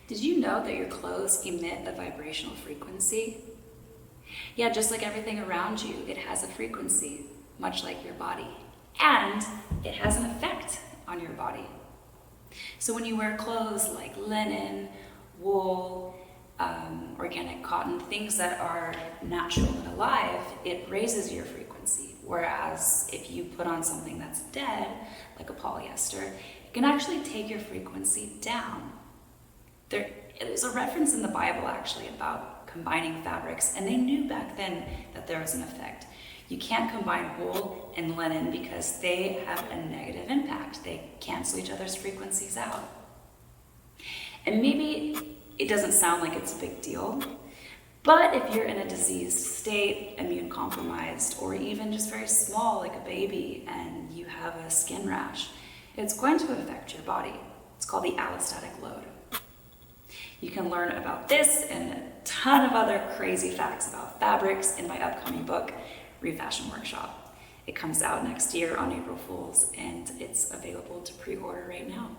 Did you know that your clothes emit a vibrational frequency? Yeah, just like everything around you, it has a frequency, much like your body. And it has an effect on your body. So when you wear clothes like linen, wool, organic cotton, things that are natural and alive, it raises your frequency. Whereas if you put on something that's dead, like a polyester, it can actually take your frequency down. There's a reference in the Bible actually about combining fabrics, and they knew back then that there was an effect. You can't combine wool and linen because they have a negative impact. They cancel each other's frequencies out. And maybe it doesn't sound like it's a big deal, but if you're in a diseased state, immune compromised, or even just very small like a baby and you have a skin rash, it's going to affect your body. It's called the allostatic load. You can learn about this and a ton of other crazy facts about fabrics in my upcoming book, ReFashion Workshop. It comes out next year on April Fool's, and it's available to pre-order right now.